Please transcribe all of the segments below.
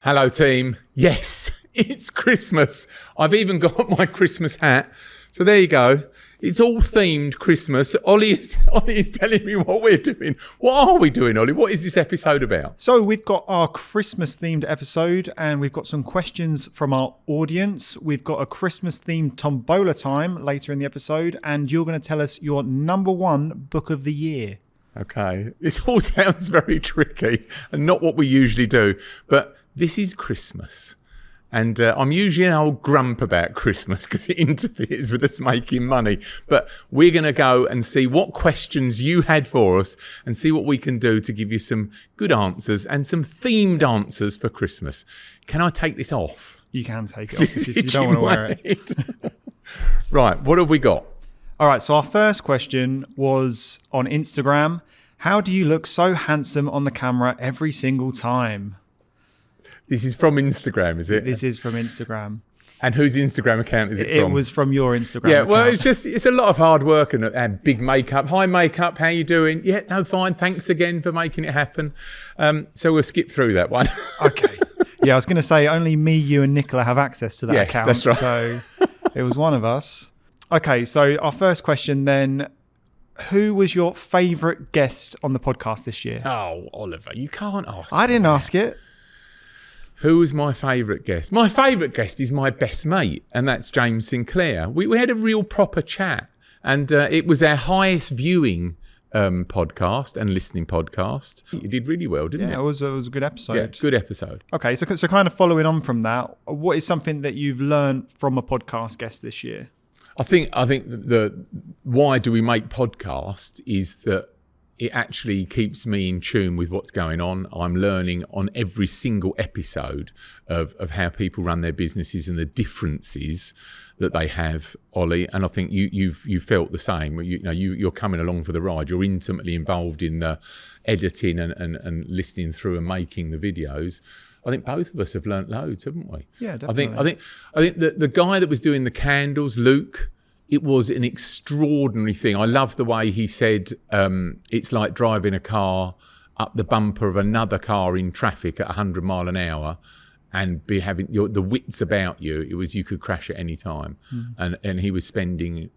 Hello, team. Yes, it's Christmas. I've even got my Christmas hat. So there you go. It's all themed Christmas. Ollie is telling me what we're doing. What are we doing, Ollie? What is this episode about? So we've got our Christmas themed episode and we've got some questions from our audience. We've got a Christmas themed tombola time later in the episode, and you're going to tell us your number one book of the year. Okay. This all sounds very tricky and not what we usually do, but this is Christmas. And I'm usually an old grump about Christmas because it interferes with us making money. But we're going to go and see what questions you had for us and see what we can do to give you some good answers and some themed answers for Christmas. Can I take this off? You can take it off if you don't want to wear it. Right, what have we got? All right, so our first question was on Instagram. How do you look so handsome on the camera every single time? This is from Instagram, is it? This is from Instagram. And whose Instagram account is it from? It was from your Instagram account. Well, it's a lot of hard work and big makeup. Hi, makeup. How you doing? Yeah, no, fine. Thanks again for making it happen. So we'll skip through that one. Okay. Yeah, I was going to say only me, you and Nicola have access to that account. That's right. So it was one of us. Okay, so our first question then. Who was your favourite guest on the podcast this year? Oh, Oliver, you can't ask. I didn't ask it. Who was my favourite guest? My favourite guest is my best mate, and that's James Sinclair. We had a real proper chat, and it was our highest viewing podcast and listening podcast. You did really well, didn't it? Yeah, it was a good episode. Yeah, good episode. Okay, so kind of following on from that, what is something that you've learned from a podcast guest this year? I think the why do we make podcasts is that it actually keeps me in tune with what's going on. I'm learning on every single episode of how people run their businesses and the differences that they have, Ollie. And I think you've felt the same. You're coming along for the ride. You're intimately involved in the editing and listening through and making the videos. I think both of us have learnt loads, haven't we? Yeah, definitely. I think the guy that was doing the candles, Luke, it was an extraordinary thing. I love the way he said it's like driving a car up the bumper of another car in traffic at 100 mile an hour and be having the wits about you. It was you could crash at any time. And he was spending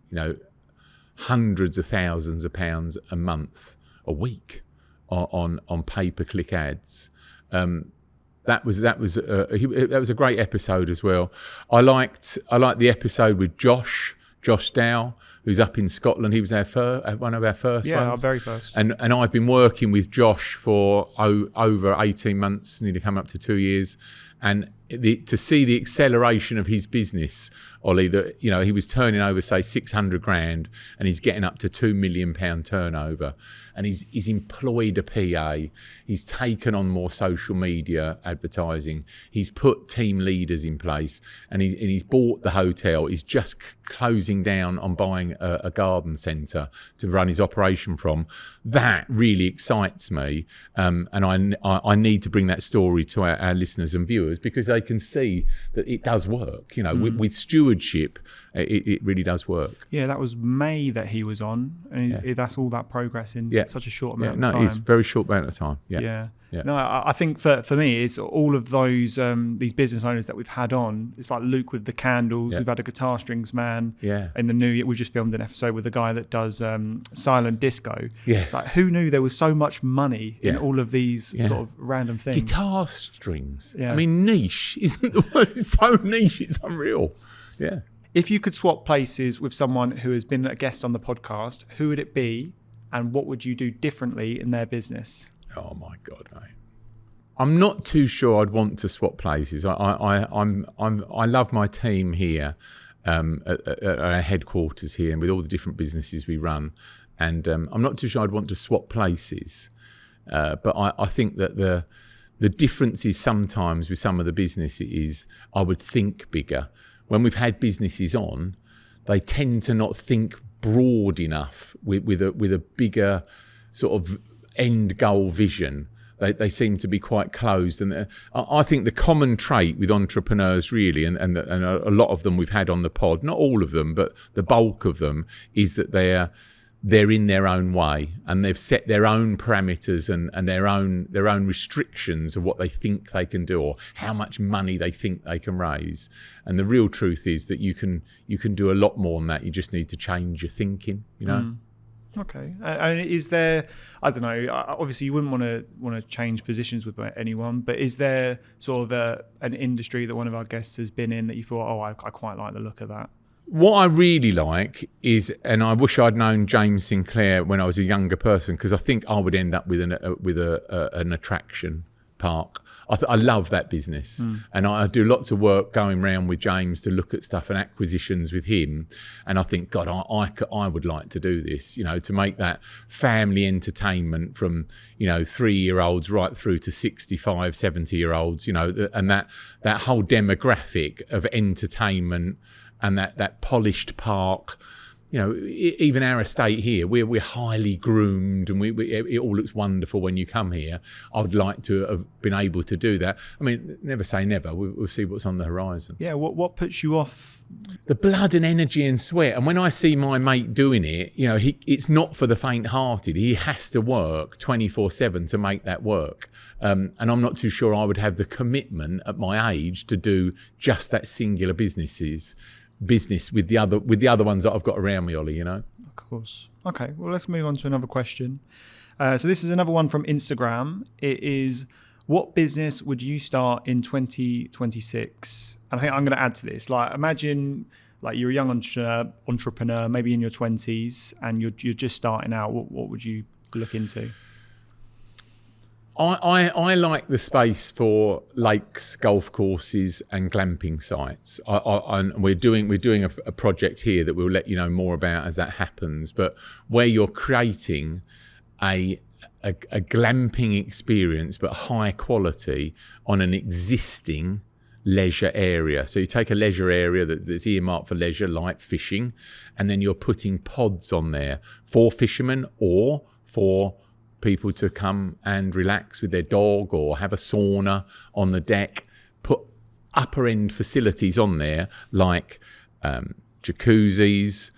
hundreds of thousands of pounds a month, a week on pay-per-click ads. That was a great episode as well. I liked the episode with Josh Dow, who's up in Scotland. He was one of our first ones. Yeah, our very first. And I've been working with Josh for over 18 months, nearly come up to 2 years. And to see the acceleration of his business, Ollie, that he was turning over, say, 600 grand, and he's getting up to £2 million turnover. And he's employed a PA. He's taken on more social media advertising. He's put team leaders in place, and he's bought the hotel. He's just closing down on buying a garden centre to run his operation from. That really excites me, and I need to bring that story to our listeners and viewers because they can see that it does work. With stewardship, it really does work. Yeah, that was May that he was on, and that's all that progress in such a short amount of time. No, it's a very short amount of time. Yeah. No, I think for me, it's all of those these business owners that we've had on. It's like Luke with the candles. Yeah. We've had a guitar strings man. Yeah. In the new year, we just filmed an episode with a guy that does silent disco. Yeah. It's like, who knew there was so much money in all of these sort of random things? Guitar strings. Yeah. I mean, niche isn't the word. It's so niche. It's unreal. Yeah. If you could swap places with someone who has been a guest on the podcast, who would it be? And what would you do differently in their business? Oh my God, mate! I'm not too sure I'd want to swap places. I love my team here at our headquarters here, and with all the different businesses we run. And I'm not too sure I'd want to swap places. But I think that the difference is sometimes with some of the businesses is I would think bigger. When we've had businesses on, they tend to not think broad enough with a bigger sort of end goal vision. They seem to be quite closed, and I think the common trait with entrepreneurs really, and a lot of them we've had on the pod, not all of them, but the bulk of them, is that they're they're in their own way and they've set their own parameters and their own restrictions of what they think they can do or how much money they think they can raise. And the real truth is that you can do a lot more than that. You just need to change your thinking, you know. Okay. Is there, I don't know, obviously you wouldn't want to change positions with anyone, but is there sort of an industry that one of our guests has been in that you thought, I quite like the look of that? What I really like is, and I wish I'd known James Sinclair when I was a younger person, because I think I would end up with an attraction park. I love that business, and I do lots of work going around with James to look at stuff and acquisitions with him. And I think, God, I would like to do this, you know, to make that family entertainment from, you know, 3-year-olds right through to 65, 70-year-olds, you know, and that whole demographic of entertainment and that polished park. You know, even our estate here, we're highly groomed, and it all looks wonderful when you come here. I would like to have been able to do that. I mean, never say never. We'll see what's on the horizon. Yeah, what puts you off? The blood and energy and sweat. And when I see my mate doing it, you know, it's not for the faint-hearted. He has to work 24/7 to make that work. And I'm not too sure I would have the commitment at my age to do just that singular business with the other ones that I've got around me, Ollie, you know. Of course. Okay, well, let's move on to another question. So this is another one from Instagram. It is, what business would you start in 2026? And I think I'm going to add to this. Like, imagine like you're a young entrepreneur, maybe in your 20s, and you're just starting out. What would you look into? I like the space for lakes, golf courses, and glamping sites. And we're doing a project here that we'll let you know more about as that happens. But where you're creating a glamping experience, but high quality on an existing leisure area. So you take a leisure area that's earmarked for leisure, like fishing, and then you're putting pods on there for fishermen or for people to come and relax with their dog or have a sauna on the deck. Put upper end facilities on there like jacuzzis,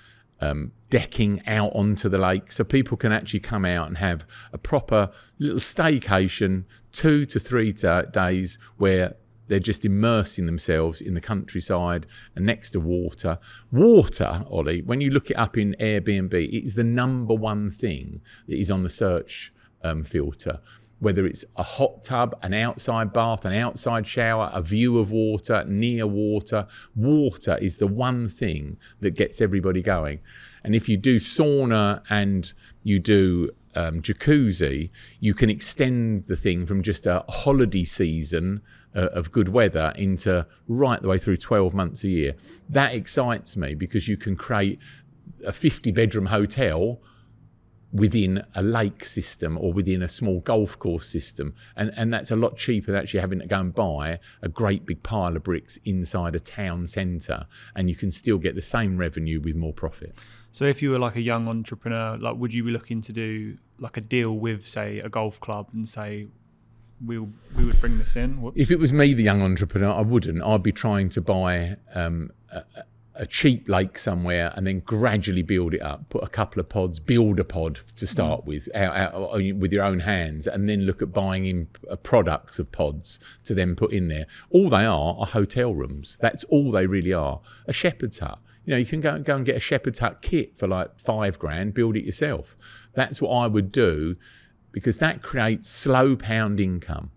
decking out onto the lake, so people can actually come out and have a proper little staycation, 2 to 3 days where they're just immersing themselves in the countryside and next to water. Water, Ollie, when you look it up in Airbnb, it is the number one thing that is on the search filter. Whether it's a hot tub, an outside bath, an outside shower, a view of water, near water, water is the one thing that gets everybody going. And if you do sauna and you do jacuzzi, you can extend the thing from just a holiday season of good weather into right the way through 12 months a year. That excites me because you can create a 50-bedroom hotel within a lake system or within a small golf course system. And that's a lot cheaper than actually having to go and buy a great big pile of bricks inside a town centre, and you can still get the same revenue with more profit. So if you were like a young entrepreneur, like would you be looking to do like a deal with, say, a golf club and say, we would bring this in? If it was me, the young entrepreneur, I wouldn't. I'd be trying to buy a cheap lake somewhere and then gradually build it up, put a couple of pods, build a pod to start with your own hands, and then look at buying in products of pods to then put in there. All they are hotel rooms. That's all they really are. A shepherd's hut. You know, you can go and get a shepherd's hut kit for like $5,000, build it yourself. That's what I would do, because that creates slow pound income.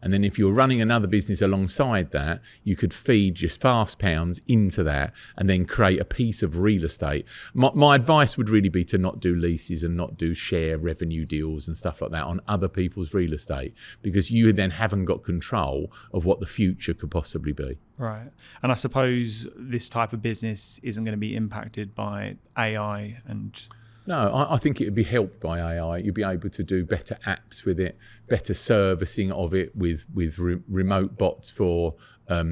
And then if you're running another business alongside that, you could feed just fast pounds into that and then create a piece of real estate. My advice would really be to not do leases and not do share revenue deals and stuff like that on other people's real estate, because you then haven't got control of what the future could possibly be. Right. And I suppose this type of business isn't going to be impacted by AI and... No, I think it would be helped by AI. You'd be able to do better apps with it, better servicing of it with remote bots for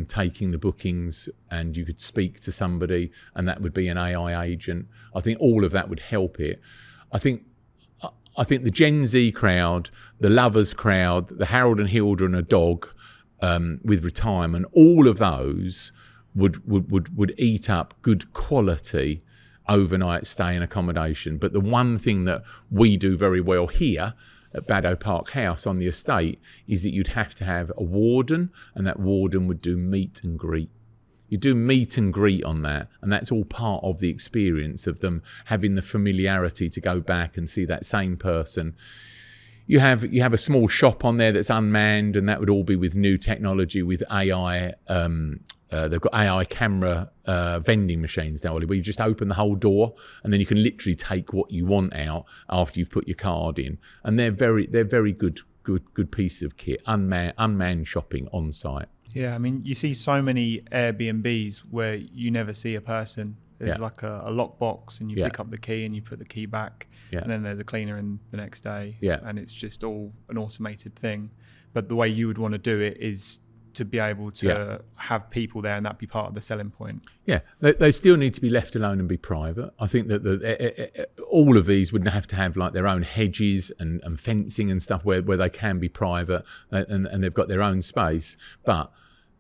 taking the bookings, and you could speak to somebody and that would be an AI agent. I think all of that would help it. I think the Gen Z crowd, the lovers crowd, the Harold and Hilda and a dog with retirement, all of those would eat up good quality overnight stay and accommodation. But the one thing that we do very well here at Baddow Park House on the estate is that you'd have to have a warden, and that warden would do meet and greet. You do meet and greet on that, and that's all part of the experience of them having the familiarity to go back and see that same person. You have a small shop on there that's unmanned, and that would all be with new technology, with AI. They've got AI camera vending machines now, where you just open the whole door, and then you can literally take what you want out after you've put your card in. And they're very good pieces of kit, unmanned shopping on site. Yeah, I mean, you see so many Airbnbs where you never see a person. There's like a lockbox, and you pick up the key and you put the key back, and then there's a cleaner in the next day, and it's just all an automated thing. But the way you would want to do it is to be able to have people there, and that be part of the selling point. Yeah, they still need to be left alone and be private. I think that all of these would have to have like their own hedges and fencing and stuff where they can be private, and they've got their own space. But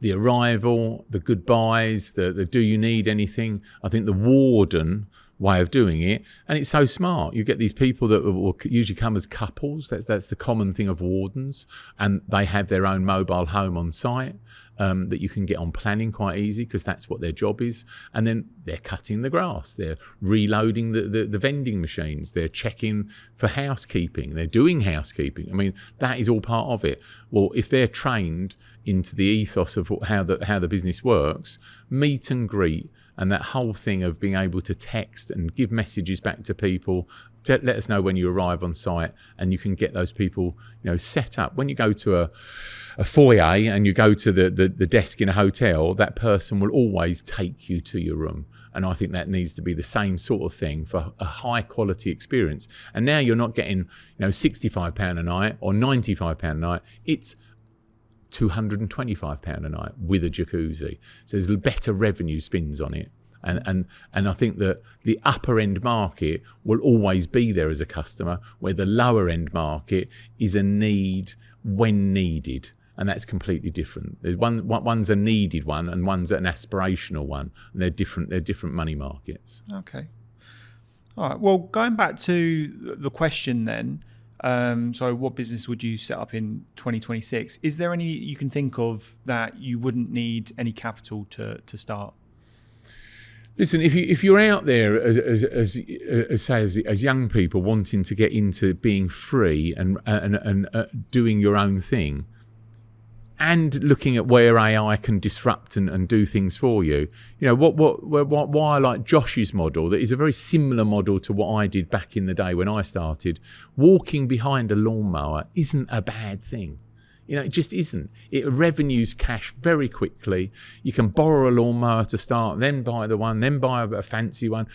the arrival, the goodbyes, the do you need anything, I think the warden way of doing it, and it's so smart. You get these people that will usually come as couples. That's the common thing of wardens, and they have their own mobile home on site that you can get on planning quite easy, because that's what their job is. And then they're cutting the grass, they're reloading the vending machines, they're checking for housekeeping, they're doing housekeeping. I mean, that is all part of it. Well, if they're trained into the ethos of how the business works, meet and greet, and that whole thing of being able to text and give messages back to people, to let us know when you arrive on site, and you can get those people, set up. When you go to a foyer and you go to the desk in a hotel, that person will always take you to your room. And I think that needs to be the same sort of thing for a high quality experience. And now you're not getting, £65 a night or £95 a night. It's £225 a night with a jacuzzi. So there's better revenue spins on it. And I think that the upper end market will always be there as a customer, where the lower end market is a need when needed. And that's completely different. There's one's a needed one, and one's an aspirational one. And they're different money markets. Okay. All right. Well, going back to the question then, so what business would you set up in 2026? Is there any you can think of that you wouldn't need any capital to start? Listen, if you're out there as young people wanting to get into being free and doing your own thing, and looking at where AI can disrupt and do things for you, why I like Josh's model, that is a very similar model to what I did back in the day when I started. Walking behind a lawnmower isn't a bad thing. It just isn't. It revenues cash very quickly. You can borrow a lawnmower to start, then buy the one, then buy a fancy one,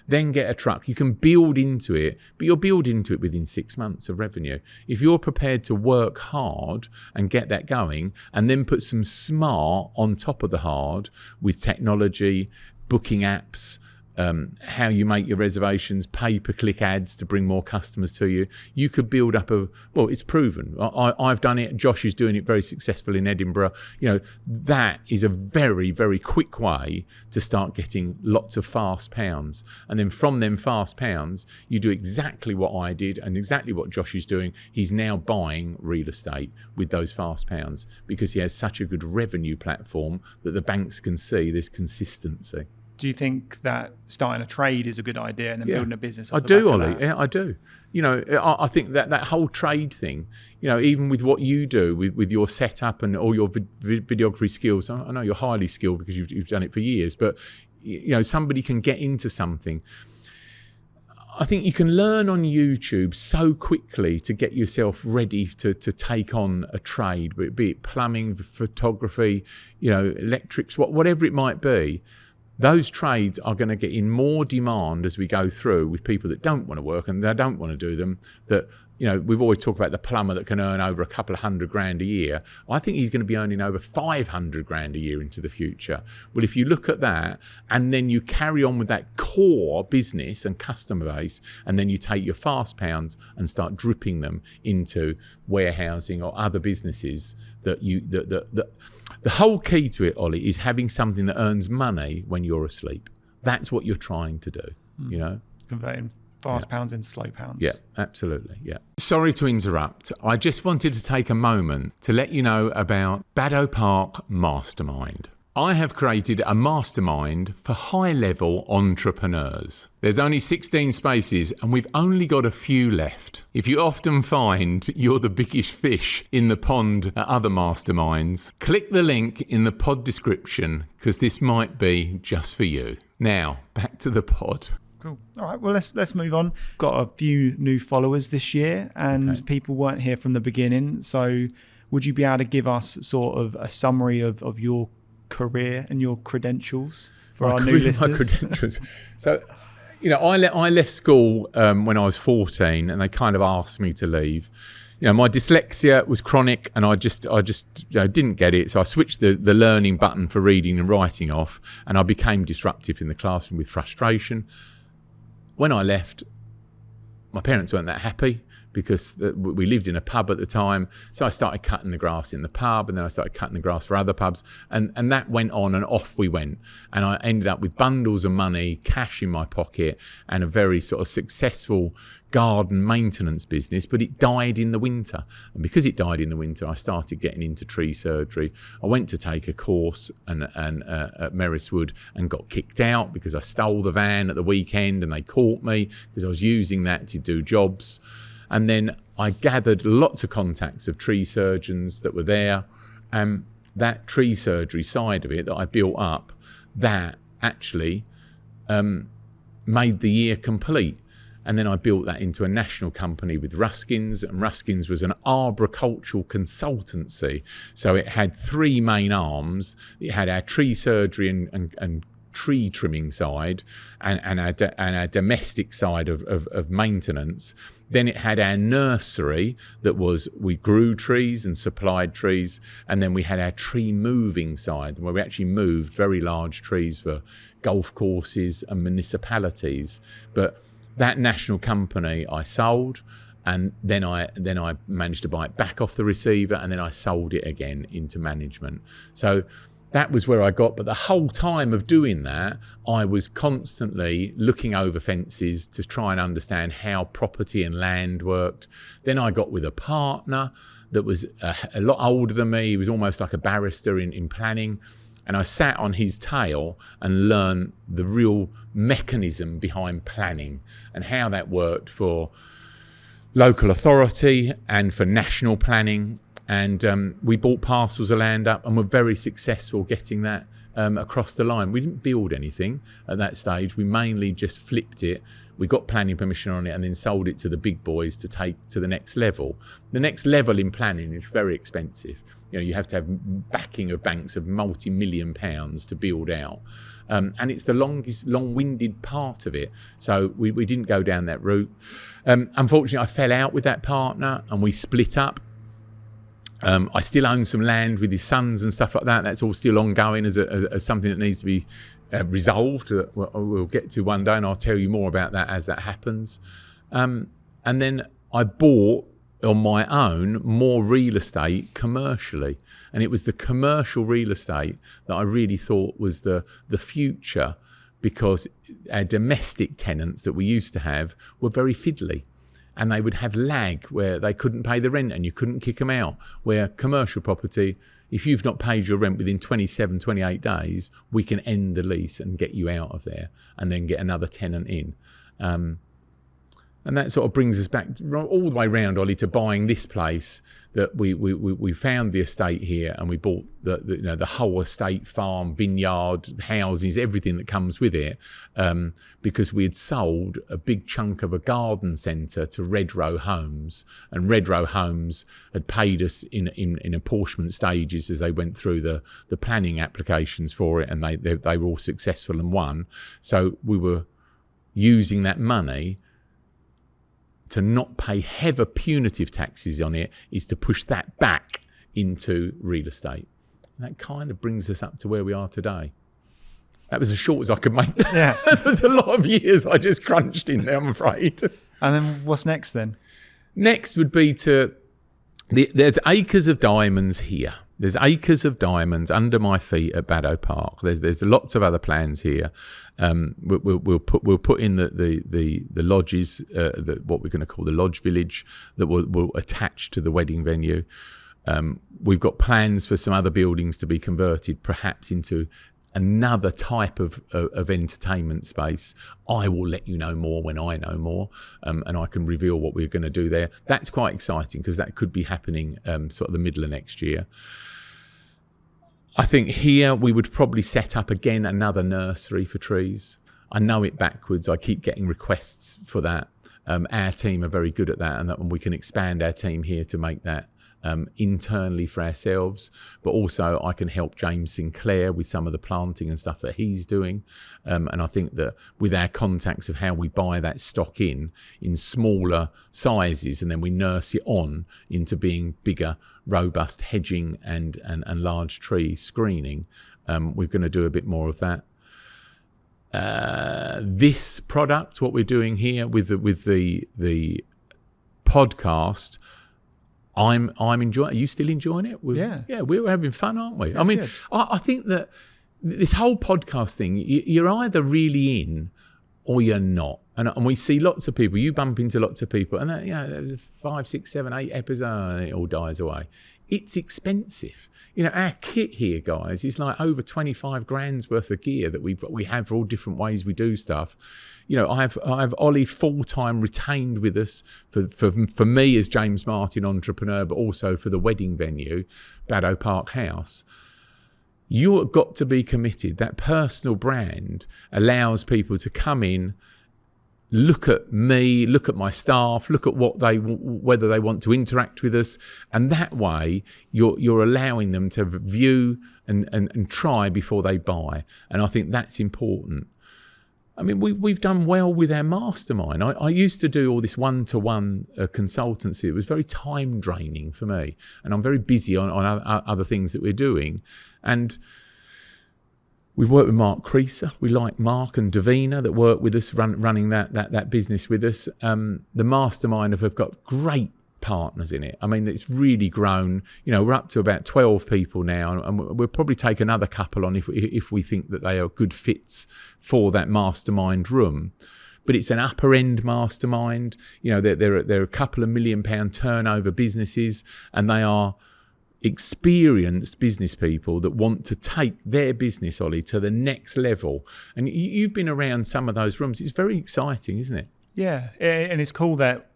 then get a truck. You can build into it, but you'll build into it within 6 months of revenue. If you're prepared to work hard and get that going, and then put some smart on top of the hard with technology, booking apps, how you make your reservations, pay-per-click ads to bring more customers to you. You could build up it's proven. I've done it. Josh is doing it very successful in Edinburgh. That is a very, very quick way to start getting lots of fast pounds. And then from them fast pounds, you do exactly what I did and exactly what Josh is doing. He's now buying real estate with those fast pounds, because he has such a good revenue platform that the banks can see there's consistency. Do you think that starting a trade is a good idea, and then building a business? I do, Ollie. Yeah, I do. I think that whole trade thing, even with what you do with your setup and all your videography skills, I know you're highly skilled because you've done it for years, but somebody can get into something. I think you can learn on YouTube so quickly to get yourself ready to take on a trade, be it plumbing, photography, electrics, whatever it might be. Those trades are going to get in more demand as we go through, with people that don't want to work and they don't want to do them. That we've always talked about the plumber that can earn over a couple of $100,000 a year. I think he's going to be earning over $500,000 a year into the future. Well, if you look at that, and then you carry on with that core business and customer base, and then you take your fast pounds and start dripping them into warehousing or other businesses, the whole key to it, Ollie, is having something that earns money when you're asleep. That's what you're trying to do. you know. Converting fast pounds into slow pounds. Yeah, absolutely. Yeah. Sorry to interrupt. I just wanted to take a moment to let you know about Baddow Park Mastermind. I have created a mastermind for high-level entrepreneurs. There's only 16 spaces and we've only got a few left. If you often find you're the biggest fish in the pond at other masterminds, click the link in the pod description because this might be just for you. Now, back to the pod. Cool. All right. Well, let's move on. Got a few new followers this year, and people weren't here from the beginning. So, would you be able to give us sort of a summary of your career and your credentials for our new listeners? My credentials. So, you know, I left school when I was 14, and they kind of asked me to leave. You know, my dyslexia was chronic, and I just didn't get it. So I switched the learning button for reading and writing off, and I became disruptive in the classroom with frustration. When I left, my parents weren't that happy because we lived in a pub at the time. So I started cutting the grass in the pub, and then I started cutting the grass for other pubs. And that went on, and off we went. And I ended up with bundles of money, cash in my pocket, and a very sort of successful garden maintenance business, but it died in the winter. And because it died in the winter, I started getting into tree surgery. I went to take a course at Merriswood and got kicked out because I stole the van at the weekend, and they caught me because I was using that to do jobs. And then I gathered lots of contacts of tree surgeons that were there, and that tree surgery side of it that I built up, that actually made the year complete. And then I built that into a national company with Ruskins, and Ruskins was an arboricultural consultancy. So it had three main arms. It had our tree surgery and tree trimming side, and our domestic side of maintenance. Then it had our nursery that was, we grew trees and supplied trees. And then we had our tree moving side, where we actually moved very large trees for golf courses and municipalities. But that national company I sold, and then I managed to buy it back off the receiver, and then I sold it again into management. So that was where I got. But the whole time of doing that, I was constantly looking over fences to try and understand how property and land worked. Then I got with a partner that was a lot older than me. He was almost like a barrister in planning. And I sat on his tail and learned the real mechanism behind planning and how that worked for local authority and for national planning. And we bought parcels of land up, and were very successful getting that across the line. We didn't build anything at that stage. We mainly just flipped it. We got planning permission on it and then sold it to the big boys to take to the next level. The next level in planning is very expensive. You know, you have to have backing of banks of multi-million pounds to build out. And it's the long-winded part of it. So we didn't go down that route. Unfortunately, I fell out with that partner and we split up. I still own some land with his sons and stuff like that. That's all still ongoing as something that needs to be resolved. We'll get to one day, and I'll tell you more about that as that happens. And then I bought on my own more real estate commercially, and it was the commercial real estate that I really thought was the future, because our domestic tenants that we used to have were very fiddly, and they would have lag where they couldn't pay the rent and you couldn't kick them out. Where commercial property, if you've not paid your rent within 27, 28 days, we can end the lease and get you out of there and then get another tenant in. And that sort of brings us back all the way round, Ollie, to buying this place that we found the estate here, and we bought the whole estate, farm, vineyard, houses, everything that comes with it, because we had sold a big chunk of a garden centre to Red Row Homes, and Red Row Homes had paid us in apportionment stages as they went through the planning applications for it, and they were all successful and won. So we were using that money to not pay heavy punitive taxes on it, is to push that back into real estate. And that kind of brings us up to where we are today. That was as short as I could make. Yeah. There's a lot of years I just crunched in there, I'm afraid. And then what's next then? Next would be there's acres of diamonds here. There's acres of diamonds under my feet at Baddow Park. There's lots of other plans here. We'll put in the lodges, what we're going to call the lodge village, that will attach to the wedding venue. We've got plans for some other buildings to be converted, perhaps into another type of entertainment space. I will let you know more when I know more, and I can reveal what we're going to do there. That's quite exciting because that could be happening sort of the middle of next year. I think here we would probably set up again another nursery for trees. I know it backwards. I keep getting requests for that. Our team are very good at that, and we can expand our team here to make that internally for ourselves, but also I can help James Sinclair with some of the planting and stuff that he's doing, and I think that with our contacts of how we buy that stock in smaller sizes and then we nurse it on into being bigger, robust hedging and large tree screening, we're going to do a bit more of that. This product, what we're doing here with the podcast, I'm enjoying. Are you still enjoying it? Yeah, we were having fun, aren't we? That's good. I think that this whole podcast thing, you're either really in or you're not. And we see lots of people. You bump into lots of people, and there's 5, 6, 7, 8 episodes, and it all dies away. It's expensive. Our kit here, guys, is like over 25 grand's worth of gear that we have for all different ways we do stuff. I have Ollie full-time retained with us for me as James Martin Entrepreneur, but also for the wedding venue, Baddow Park House. You've got to be committed. That personal brand allows people to come in, look at me, look at my staff, look at whether they want to interact with us, and that way you're allowing them to view and try before they buy. And I think that's important. I mean, we've done well with our mastermind. I used to do all this one-to-one consultancy. It was very time draining for me, and I'm very busy on other things that we're doing. And we've worked with Mark Creaser. We like Mark and Davina that work with us, running that business with us. The mastermind have got great partners in it. I mean, it's really grown. We're up to about 12 people now, and we'll probably take another couple on if we think that they are good fits for that mastermind room. But it's an upper end mastermind. They're a couple of £1 million turnover businesses, and they are experienced business people that want to take their business, Ollie, to the next level. And you've been around some of those rooms. It's very exciting, isn't it? Yeah, and it's cool that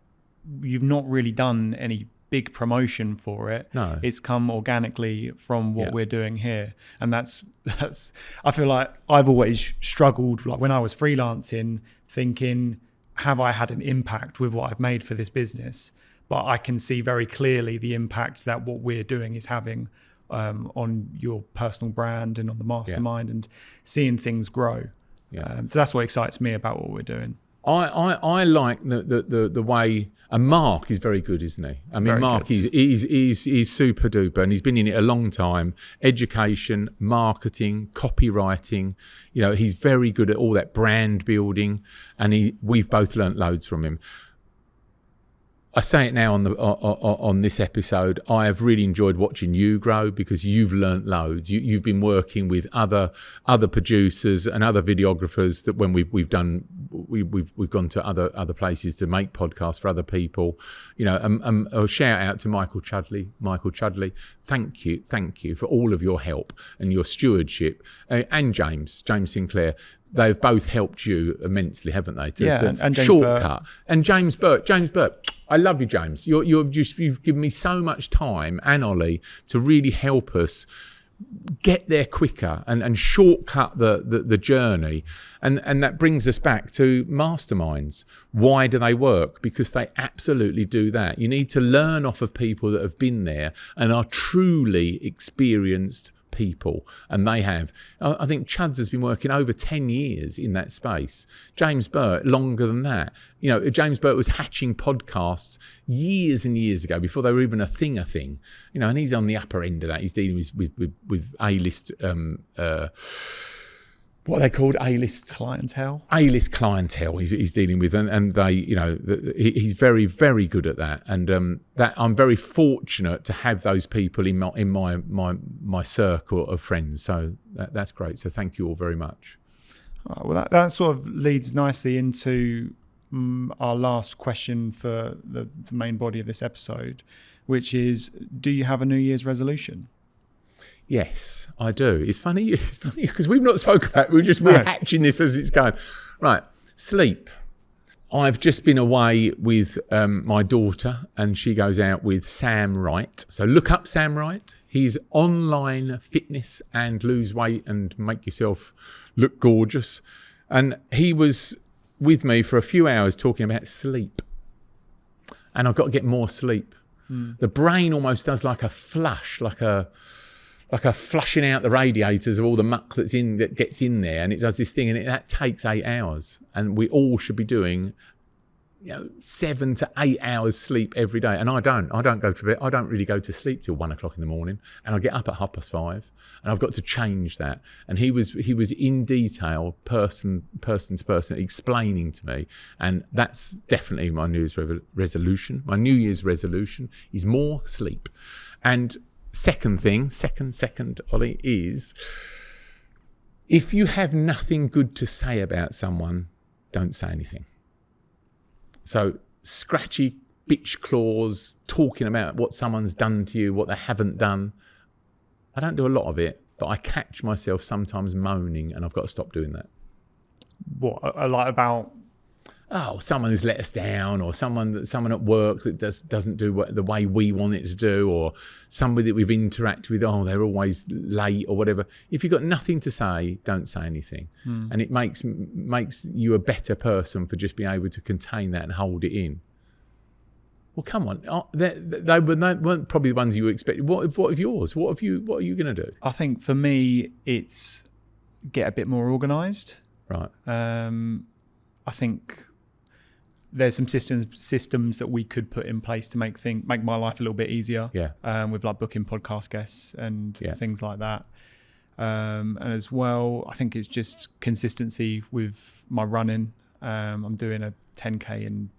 you've not really done any big promotion for it. No. It's come organically from what we're doing here. And that's I feel like I've always struggled, like when I was freelancing, thinking, have I had an impact with what I've made for this business? But I can see very clearly the impact that what we're doing is having on your personal brand and on the mastermind, and seeing things grow. So that's what excites me about what we're doing. I like the way, and Mark is very good, isn't he? I mean, very Mark is super duper, and he's been in it a long time. Education, marketing, copywriting. He's very good at all that brand building, and we've both learnt loads from him. I say it now on this episode. I have really enjoyed watching you grow because you've learnt loads. You've been working with other producers and other videographers that when we've gone to other places to make podcasts for other people. A shout out to Michael Chudley. Thank you for all of your help and your stewardship, and James Sinclair. They've both helped you immensely, haven't they? And James shortcut. And James Burt. I love you, James. You've given me so much time, and Ollie, to really help us get there quicker and shortcut the journey. And that brings us back to masterminds. Why do they work? Because they absolutely do that. You need to learn off of people that have been there and are truly experienced people, and they have. I think Chuds has been working over 10 years in that space. James Burt longer than that. James Burt was hatching podcasts years and years ago before they were even a thing. And he's on the upper end of that. He's dealing with A-list what are they called? A-list clientele. A-list clientele he's dealing with, and they, he's very, very good at that, and that I'm very fortunate to have those people in my circle of friends. So that's great. So thank you all very much. Well, that sort of leads nicely into our last question for the main body of this episode, which is, do you have a New Year's resolution? Yes, I do. It's funny because we've not spoken about it. We're hatching this as it's going. Right, sleep. I've just been away with my daughter, and she goes out with Sam Wright. So look up Sam Wright. He's online fitness and lose weight and make yourself look gorgeous. And he was with me for a few hours talking about sleep. And I've got to get more sleep. The brain almost does like a flush, like a flushing out the radiators of all the muck that gets in there, and it does this thing, and that takes 8 hours. And we all should be doing 7 to 8 hours sleep every day. And I don't go to bed. I don't really go to sleep till 1 o'clock in the morning, and I get up at 5:30, and I've got to change that. And he was in detail, person to person, explaining to me, and that's definitely my New Year's resolution. My New Year's resolution is more sleep. And second, Ollie, is if you have nothing good to say about someone, don't say anything. So scratchy bitch claws, talking about what someone's done to you, what they haven't done. I don't do a lot of it, but I catch myself sometimes moaning, and I've got to stop doing that. What, like about? Oh, someone who's let us down, or someone at work that doesn't do the way we want it to do, or somebody that we've interacted with, oh, they're always late or whatever. If you've got nothing to say, don't say anything. And it makes you a better person for just being able to contain that and hold it in. Well, come on. They weren't probably the ones you expected. What of yours? What are you going to do? I think for me, it's get a bit more organised. Right. I think there's some systems that we could put in place to make my life a little bit easier. Yeah. With like booking podcast guests and things like that. And as well, I think it's just consistency with my running. I'm doing a 10K in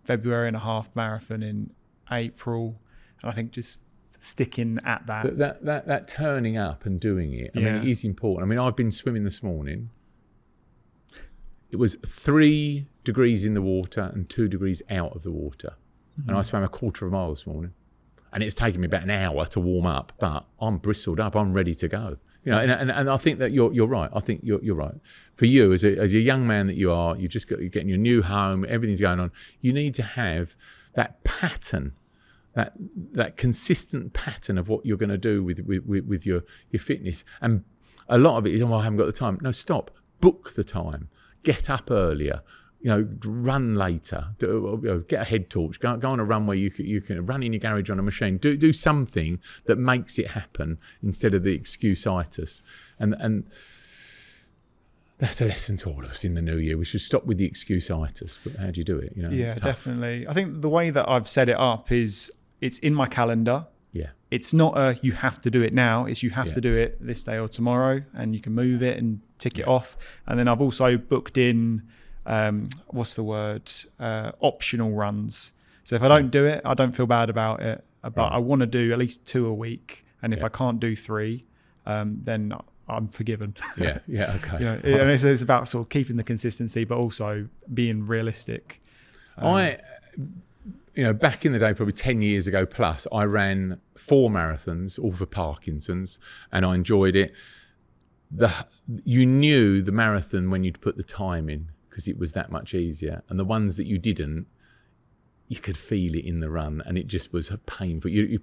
February and a half marathon in April. And I think just sticking at that. But that turning up and doing it, I mean, it is important. I mean, I've been swimming this morning. It was 3 degrees in the water and 2 degrees out of the water. And I swam a quarter of a mile this morning. And it's taken me about an hour to warm up, but I'm bristled up. I'm ready to go. And I think that you're right. I think you're right. For you, as a young man that you are, you're getting your new home, everything's going on. You need to have that pattern, that consistent pattern of what you're going to do with your fitness. And a lot of it is, I haven't got the time. No, stop. Book the time. Get up earlier, run later, get a head torch, go on a run where you can run in your garage on a machine, do something that makes it happen instead of the excuse-itis. And that's a lesson to all of us in the new year. We should stop with the excuse-itis, but how do you do it? Yeah, definitely. I think the way that I've set it up is it's in my calendar. Yeah. It's not you have to do it now. It's you have to do it this day or tomorrow, and you can move it and tick it off. And then I've also booked in, optional runs. So if I don't do it, I don't feel bad about it. But I want to do at least 2 a week. And if I can't do 3, then I'm forgiven. Yeah, okay. And it's about sort of keeping the consistency, but also being realistic. Back in the day, probably 10 years ago plus, I ran 4 marathons, all for Parkinson's, and I enjoyed it. You knew the marathon when you'd put the time in because it was that much easier. And the ones that you didn't, you could feel it in the run, and it just was painful. You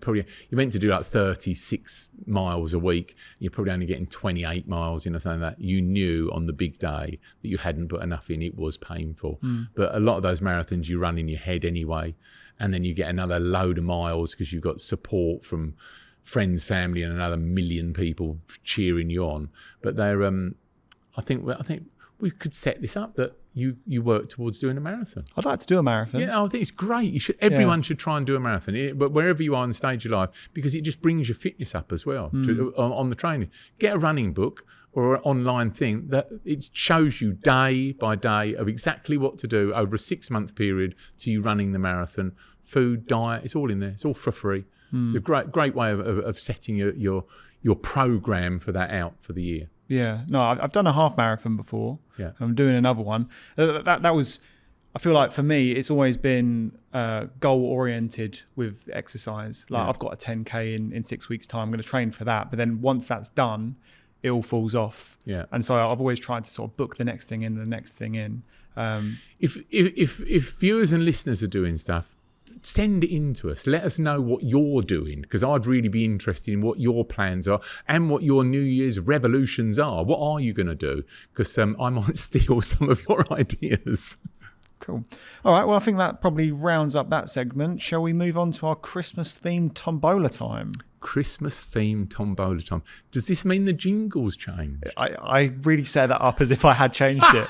meant to do like 36 miles a week. You're probably only getting 28 miles, something like that. You knew on the big day that you hadn't put enough in. It was painful. But a lot of those marathons you run in your head anyway, and then you get another load of miles because you've got support from friends, family, and another million people cheering you on. But they're, I think we could set this up that you work towards doing a marathon. I'd like to do a marathon. Yeah, I think it's great. Everyone should try and do a marathon, but wherever you are on the stage of your life, because it just brings your fitness up as well on the training. Get a running book or an online thing that it shows you day by day of exactly what to do over a 6-month period to you running the marathon. Food, diet, it's all in there. It's all for free. It's a great way of setting your program for that out for the year. Yeah, no, I've done a half marathon before. Yeah, I'm doing another one. That was, I feel like for me, it's always been goal oriented with exercise. Like I've got a 10K in 6 weeks' time. I'm going to train for that. But then once that's done, it all falls off. Yeah, and so I've always tried to sort of book the next thing in. If viewers and listeners are doing stuff, send it in to us. Let us know what you're doing, because I'd really be interested in what your plans are and what your New Year's revolutions are. What are you going to do? Because I might steal some of your ideas. Cool. All right. Well, I think that probably rounds up that segment. Shall we move on to our Christmas-themed tombola time? Christmas-themed tombola time. Does this mean the jingles changed? I really set that up as if I had changed it.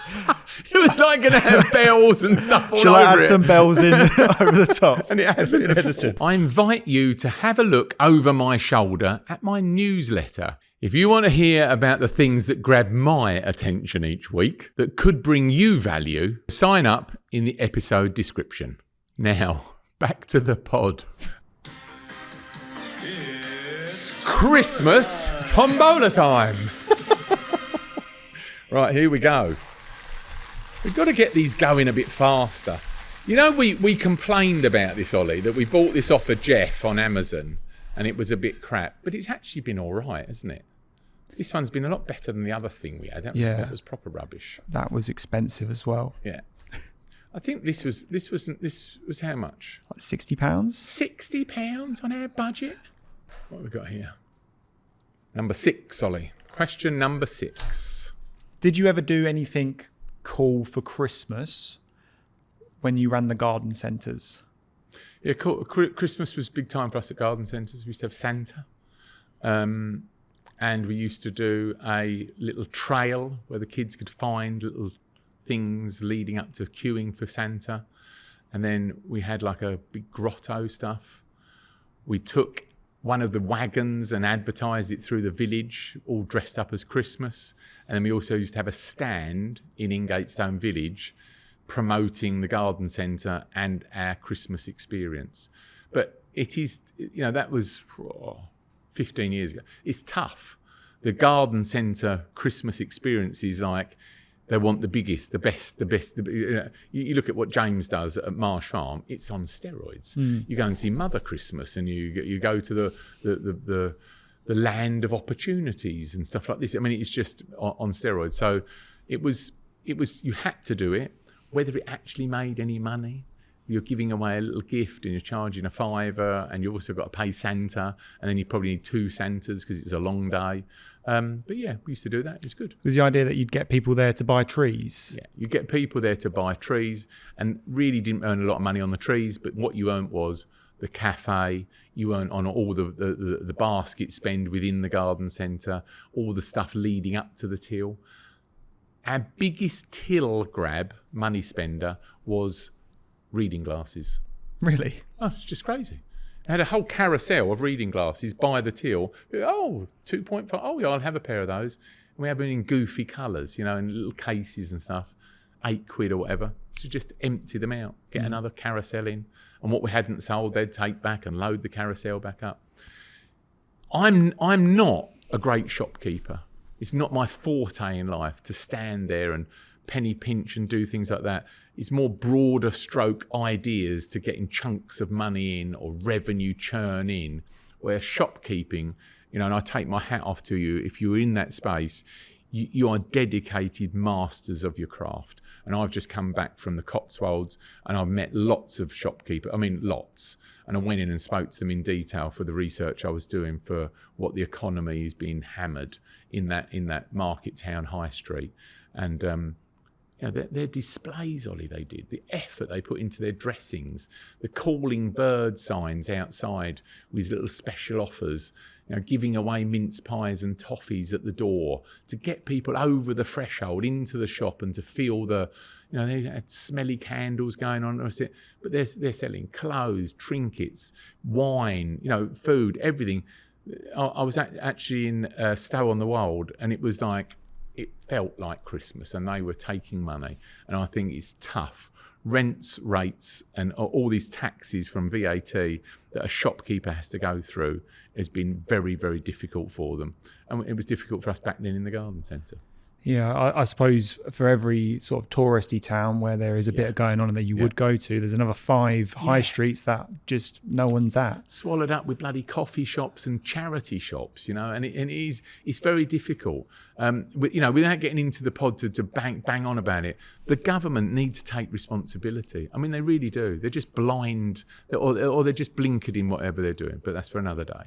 It was like going to have bells and stuff all Shall over I add it. some bells in over the top? And it has it. I invite you to have a look over my shoulder at my newsletter. If you want to hear about the things that grab my attention each week that could bring you value, sign up in the episode description. Now, back to the pod. Christmas tombola time. Right, here we go. We've got to get these going a bit faster. You know, we complained about this, Ollie, that we bought this off of Jeff on Amazon and it was a bit crap, but it's actually been all right, hasn't it? This one's been a lot better than the other thing we had. That was proper rubbish. That was expensive as well. Yeah. I think this was how much? Like £60? £60 on our budget. What have we got here? Number 6, Ollie. Question number 6. Did you ever do anything cool for Christmas when you ran the garden centres? Yeah, cool. Christmas was big time for us at garden centres. We used to have Santa. And we used to do a little trail where the kids could find little things leading up to queuing for Santa. And then we had like a big grotto stuff. We took one of the wagons and advertised it through the village, all dressed up as Christmas. And then we also used to have a stand in Ingatestone Village promoting the garden centre and our Christmas experience. But it is, that was 15 years ago. It's tough. The garden centre Christmas experience is like, they want the biggest, the best. You look at what James does at Marsh Farm, it's on steroids. You go and see Mother Christmas and you go to the land of opportunities and stuff like this. I mean, it's just on steroids. So it was you had to do it, whether it actually made any money. You're giving away a little gift and you're charging a £5 and you also got to pay Santa, and then you probably need 2 Santas because it's a long day. But yeah, we used to do that. It was good. Was the idea that you'd get people there to buy trees? Yeah, you get people there to buy trees, and really didn't earn a lot of money on the trees, but what you earned was the cafe, you earned on all the basket spend within the garden centre, all the stuff leading up to the till. Our biggest till grab, money spender, was reading glasses. Really? Oh, it's just crazy. I had a whole carousel of reading glasses by the till. 2.5. Oh, yeah, I'll have a pair of those. And we have them in goofy colours, in little cases and stuff. £8 or whatever. So just empty them out, get another carousel in. And what we hadn't sold, they'd take back and load the carousel back up. I'm not a great shopkeeper. It's not my forte in life to stand there and penny pinch and do things like that. It's more broader stroke ideas to getting chunks of money in or revenue churn in, where shopkeeping, and I take my hat off to you. If you're in that space, you are dedicated masters of your craft. And I've just come back from the Cotswolds and I've met lots of shopkeepers. I mean, lots. And I went in and spoke to them in detail for the research I was doing for what the economy is being hammered in that market town high street. And their displays, Ollie, they did, the effort they put into their dressings, the calling bird signs outside with little special offers, giving away mince pies and toffees at the door to get people over the threshold into the shop and to feel they had smelly candles going on. But they're selling clothes, trinkets, wine, food, everything. I was actually in Stow-on-the-Wold, and it was like, it felt like Christmas, and they were taking money. And I think it's tough. Rents, rates, and all these taxes from VAT that a shopkeeper has to go through has been very, very difficult for them. And it was difficult for us back then in the garden centre. Yeah, I suppose for every sort of touristy town where there is a bit going on and that you would go to, there's another 5 high streets that just no one's at. Swallowed up with bloody coffee shops and charity shops, and it's very difficult. Without getting into the pod to bang on about it, the government need to take responsibility. I mean, they really do. They're just blind, or they're just blinkered in whatever they're doing. But that's for another day.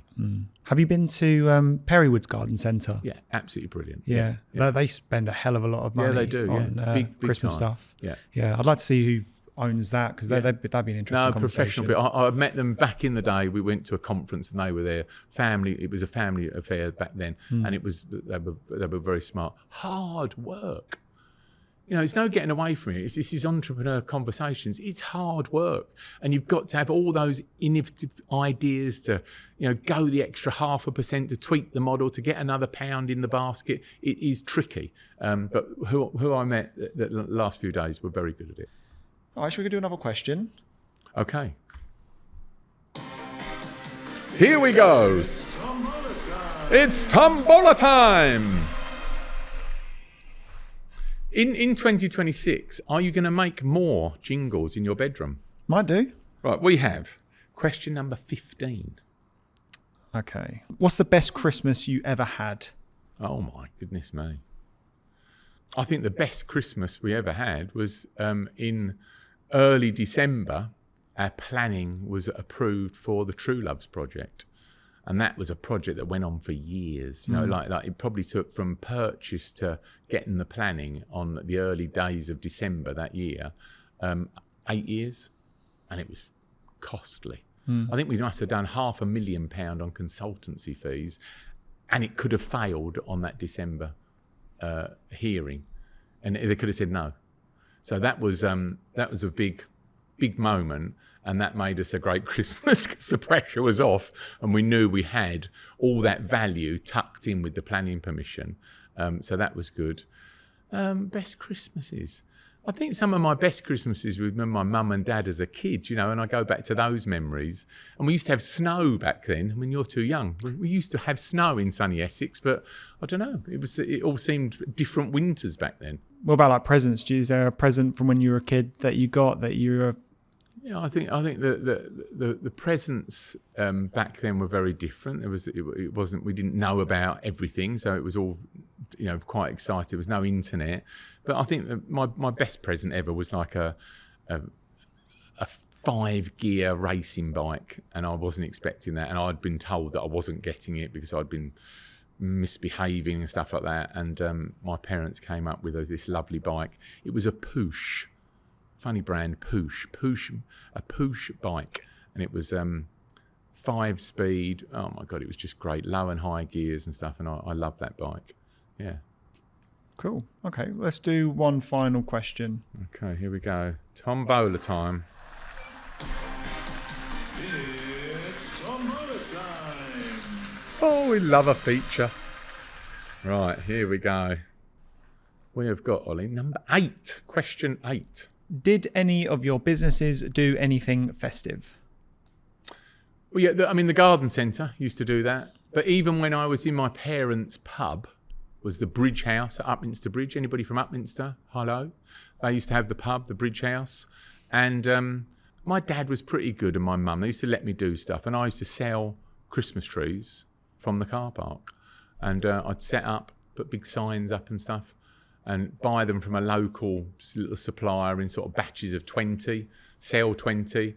Have you been to Perrywood's Garden Centre? Yeah, absolutely brilliant. Yeah. They spend a hell of a lot of money they do, on big Christmas time. stuff. Yeah. I'd like to see who owns that, because that'd be an interesting conversation. Professional. I met them back in the day. We went to a conference and they were there. Family. It was a family affair back then, and they were very smart. Hard work. There's no getting away from it. This is entrepreneur conversations. It's hard work, and you've got to have all those innovative ideas to, go the extra 0.5% to tweak the model to get another pound in the basket. It is tricky, but who I met the last few days were very good at it. All right, should we do another question? Okay. Here we go. It's tombola time. In 2026, are you going to make more jingles in your bedroom? Might do. Right, we have question number 15. Okay. What's the best Christmas you ever had? Oh my goodness me. I think the best Christmas we ever had was in early December. Our planning was approved for the True Loves project. And that was a project that went on for years. Like it probably took from purchase to getting the planning on the early days of December that year, 8 years, and it was costly. I think we must have done £500,000 on consultancy fees, and it could have failed on that December hearing, and they could have said no. So that was a big moment. And that made us a great Christmas because the pressure was off and we knew we had all that value tucked in with the planning permission. So that was good. Best Christmases. I think some of my best Christmases were with my mum and dad as a kid, and I go back to those memories. And we used to have snow back then. I mean, you're too young. We used to have snow in sunny Essex, but I don't know. It all seemed different winters back then. What about like presents? Is there a present from when you were a kid that you got that you were... Yeah, I think the presents back then were very different. It wasn't, we didn't know about everything, so it was all quite exciting. There was no internet, but I think that my best present ever was like a 5-gear racing bike, and I wasn't expecting that, and I'd been told that I wasn't getting it because I'd been misbehaving and stuff like that. And my parents came up with this lovely bike. It was a Poosh. Funny brand, Poosh, a Poosh bike, and it was 5-speed. Oh my god, it was just great, low and high gears and stuff, and I love that bike. Yeah. Cool. Okay, let's do one final question. Okay, here we go. Tombola time. It's tombola time. Oh, we love a feature. Right, here we go. We have got, Ollie, number 8. Question 8. Did any of your businesses do anything festive? Well, yeah, the garden centre used to do that. But even when I was in my parents' pub, was the Bridge House at Upminster Bridge. Anybody from Upminster? Hello. They used to have the pub, the Bridge House. And my dad was pretty good, and my mum. They used to let me do stuff. And I used to sell Christmas trees from the car park. And I'd set up, put big signs up and stuff, and buy them from a local little supplier in sort of batches of 20, sell 20.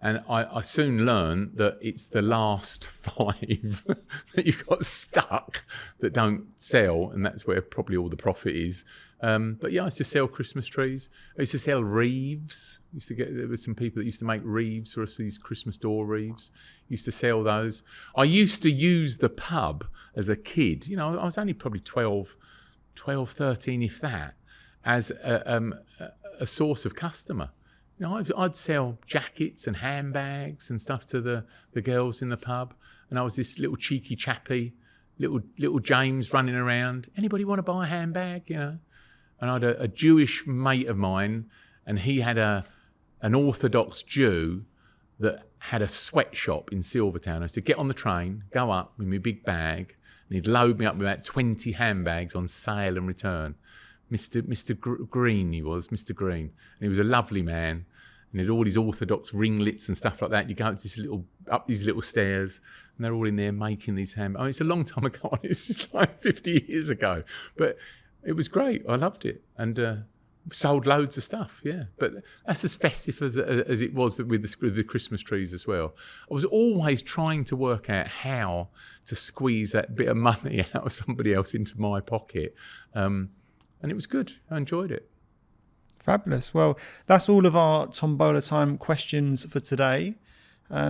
And I soon learned that it's the last 5 that you've got stuck that don't sell, and that's where probably all the profit is. But yeah, I used to sell Christmas trees. I used to sell wreaths. There were some people that used to make wreaths for us, these Christmas door wreaths. Used to sell those. I used to use the pub as a kid. You know, I was only probably 12, 13, if that, as a source of customer. You know, I'd sell jackets and handbags and stuff to the girls in the pub, and I was this little cheeky chappy, little James running around. Anybody want to buy a handbag? You know, and I had a Jewish mate of mine, and he had an Orthodox Jew that had a sweatshop in Silvertown. I used to get on the train, go up with my big bag, and he'd load me up with about 20 handbags on sale and return. Mr. Green, he was, Mr. Green. And he was a lovely man. And he had all these Orthodox ringlets and stuff like that. You go up these little stairs, and they're all in there making these handbags. I mean, it's a long time ago. It's just like 50 years ago. But it was great. I loved it. And sold loads of stuff, yeah. But that's as festive as it was with the Christmas trees as well. I was always trying to work out how to squeeze that bit of money out of somebody else into my pocket. And it was good. I enjoyed it. Fabulous. Well, that's all of our Tombola Time questions for today.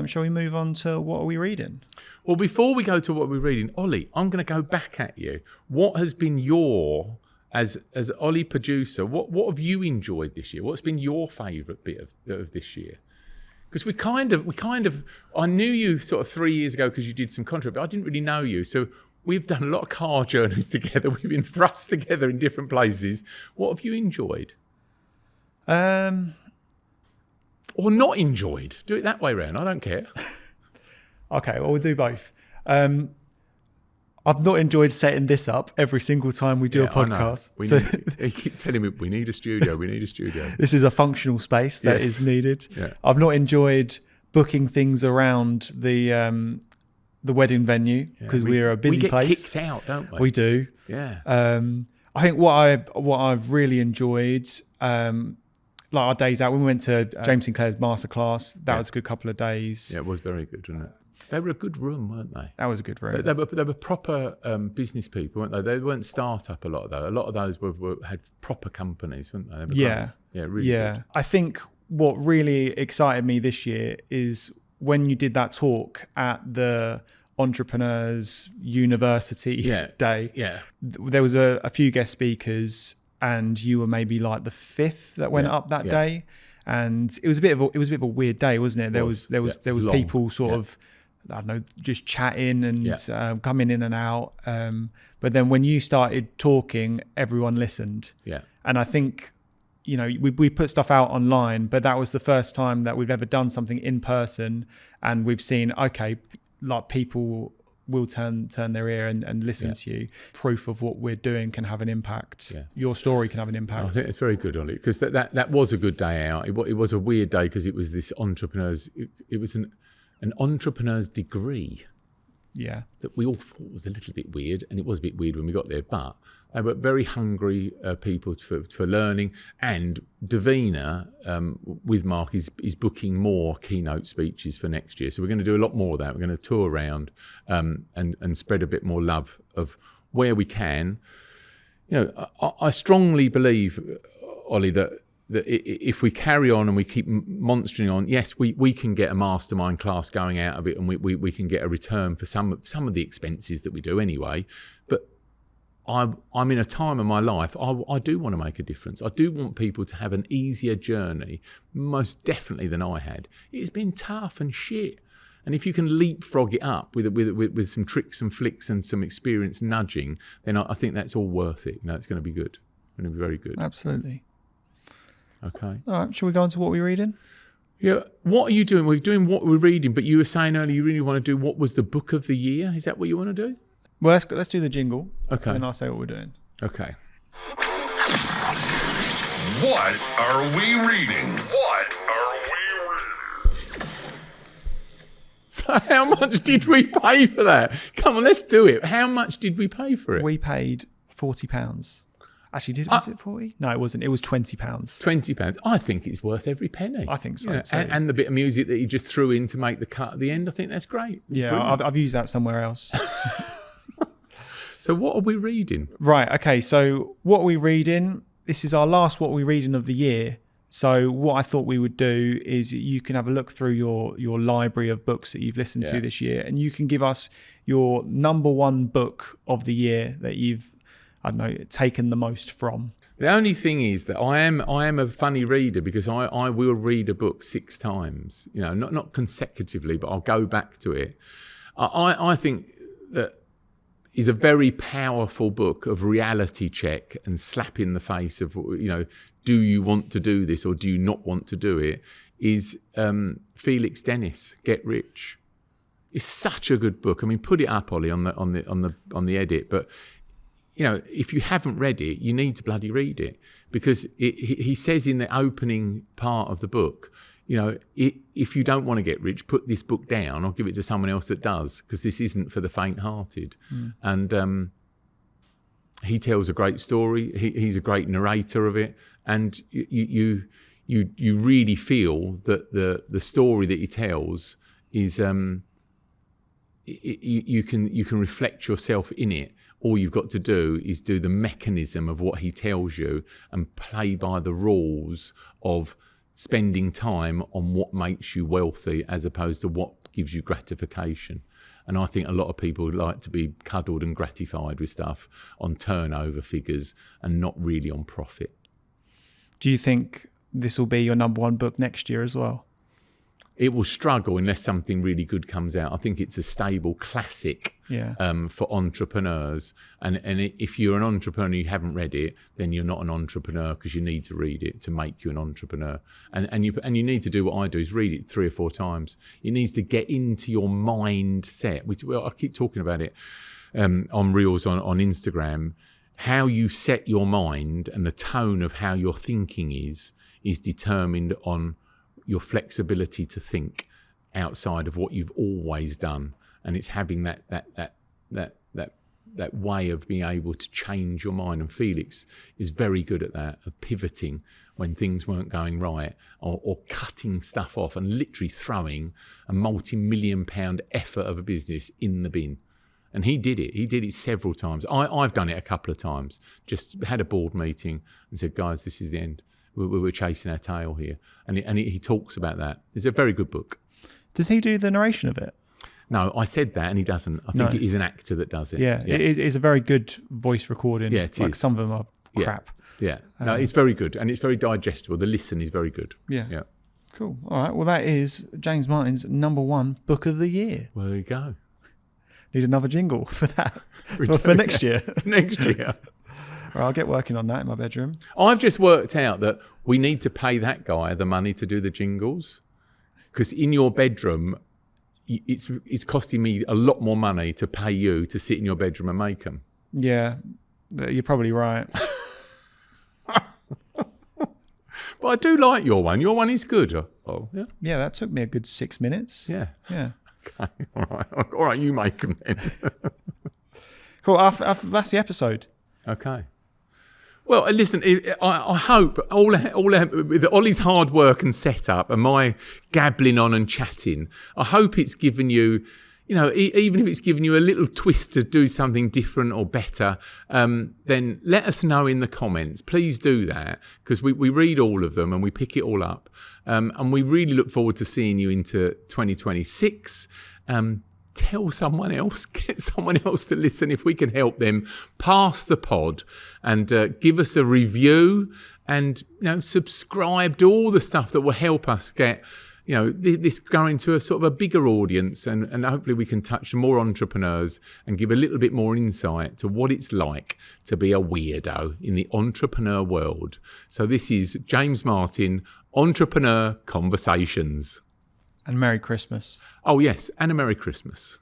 Shall we move on to what are we reading? Well, before we go to what we're reading, Ollie, I'm going to go back at you. What has been your, as Ollie producer, what have you enjoyed this year? What's been your favourite bit of this year? Because we kind of, I knew you sort of 3 years ago because you did some contract, but I didn't really know you. So we've done a lot of car journeys together. We've been thrust together in different places. What have you enjoyed? Or not enjoyed? Do it that way round. I don't care. Okay, well, we'll do both. I've not enjoyed setting this up every single time we do a podcast. He keeps telling me we need a studio. This is a functional space that is needed. Yeah. I've not enjoyed booking things around the wedding venue because we're a busy place. We get kicked out, don't we? We do. Yeah. I think what I've really enjoyed, like our days out when we went to James Sinclair's masterclass, that was a good couple of days. Yeah, it was very good, wasn't it? They were a good room, weren't they? That was a good room. They were proper business people, weren't they? They weren't start-up a lot of those. A lot of those had proper companies, weren't they? Yeah. Yeah, really good. I think what really excited me this year is when you did that talk at the Entrepreneur's University day. Yeah. There was a few guest speakers, and you were maybe like the 5th that went up that day, and it was a bit of a weird day, wasn't it? There was long, people sort of, I don't know, just chatting and coming in and out. But then when you started talking, everyone listened. Yeah. And I think, you know, we put stuff out online, but that was the first time that we've ever done something in person, and we've seen, okay, like people will turn their ear and listen to you. Proof of what we're doing can have an impact. Yeah. Your story can have an impact. I think it's very good, Ollie, because that was a good day out. It was a weird day because it was this it was an entrepreneur's degree. Yeah. That we all thought was a little bit weird, and it was a bit weird when we got there, but they were very hungry people for learning. And Davina, with Mark, is booking more keynote speeches for next year. So we're going to do a lot more of that. We're going to tour around and spread a bit more love of where we can. You know, I strongly believe, Ollie, that if we carry on and we keep monstering on, yes, we can get a mastermind class going out of it, and we can get a return for some of the expenses that we do anyway. But I'm in a time of my life, I do want to make a difference. I do want people to have an easier journey, most definitely than I had. It's been tough and shit. And if you can leapfrog it up with some tricks and flicks and some experience nudging, then I think that's all worth it. You know, it's going to be good. It's going to be very good. Absolutely. Okay. All right. Shall we go on to what we're reading? Yeah. What are you doing? We're doing what we're reading, but you were saying earlier you really want to do what was the book of the year. Is that what you want to do? Well, let's do the jingle. Okay. And then I'll say what we're doing. Okay. What are we reading? So how much did we pay for that? Come on, let's do it. How much did we pay for it? We paid £40. Actually, was it 40? No, it wasn't. It was £20. £20. I think it's worth every penny. I think so, You know, too. and the bit of music that he just threw in to make the cut at the end, I think that's great. Yeah, I've used that somewhere else. So what are we reading? Right, okay. So what are we reading? This is our last what we're reading of the year. So what I thought we would do is you can have a look through your library of books that you've listened to this year, and you can give us your number one book of the year that you've, I don't know, taken the most from. The only thing is that I am a funny reader because I will read a book 6 times, you know, not consecutively, but I'll go back to it. I think that is a very powerful book of reality check and slap in the face of, you know, do you want to do this or do you not want to do it, is Felix Dennis, Get Rich. It's such a good book. I mean, put it up, Ollie, on the edit, but you know, if you haven't read it, you need to bloody read it, because he says in the opening part of the book, you know, if you don't want to get rich, put this book down or give it to someone else that does, because this isn't for the faint-hearted. And he tells a great story. He's a great narrator of it, and you really feel that the story that he tells is you can reflect yourself in it. All you've got to do is do the mechanism of what he tells you and play by the rules of spending time on what makes you wealthy as opposed to what gives you gratification. And I think a lot of people like to be cuddled and gratified with stuff on turnover figures and not really on profit. Do you think this will be your number one book next year as well? It will struggle unless something really good comes out. I think it's a stable classic for entrepreneurs. And if you're an entrepreneur and you haven't read it, then you're not an entrepreneur, because you need to read it to make you an entrepreneur. And you need to do what I do, is read it 3 or 4 times. It needs to get into your mindset. I keep talking about it on Reels on Instagram. How you set your mind and the tone of how your thinking is determined on your flexibility to think outside of what you've always done, and it's having that way of being able to change your mind. And Felix is very good at that, of pivoting when things weren't going right, or cutting stuff off and literally throwing a multi-million-pound effort of a business in the bin. And he did it. He did it several times. I've done it a couple of times. Just had a board meeting and said, guys, this is the end. We're chasing our tail here. And he talks about that. It's a very good book. Does he do the narration of it? No, I said that and he doesn't. I think it is an actor that does it. Yeah. It is a very good voice recording. Yeah, it like is. Some of them are crap. Yeah. No, it's very good, and it's very digestible. The listen is very good. Yeah. Cool. All right. Well, that is James Martin's number one book of the year. Well, there you go. Need another jingle for that for next year. Next year. Right, I'll get working on that in my bedroom. I've just worked out that we need to pay that guy the money to do the jingles, because in your bedroom, it's costing me a lot more money to pay you to sit in your bedroom and make them. Yeah, you're probably right. But I do like your one. Your one is good. Oh, yeah. Yeah, that took me a good 6 minutes. Yeah. Yeah. Okay. All right. You make them then. Cool. That's the episode. Okay. Well, listen, I hope all with Ollie's hard work and setup and my gabbling on and chatting, I hope it's given you, you know, even if it's given you a little twist to do something different or better, then let us know in the comments. Please do that, because we read all of them and we pick it all up. And we really look forward to seeing you into 2026. Tell someone else, get someone else to listen if we can help them. Pass the pod and give us a review, and subscribe to all the stuff that will help us get this going to a sort of a bigger audience, and hopefully we can touch more entrepreneurs and give a little bit more insight to what it's like to be a weirdo in the entrepreneur world. So this is James Martin, Entrepreneur Conversations. And Merry Christmas. Oh, yes, and a Merry Christmas.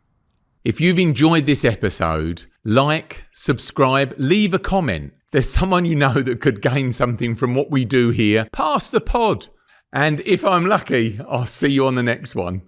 If you've enjoyed this episode, like, subscribe, leave a comment. There's someone you know that could gain something from what we do here. Pass the pod. And if I'm lucky, I'll see you on the next one.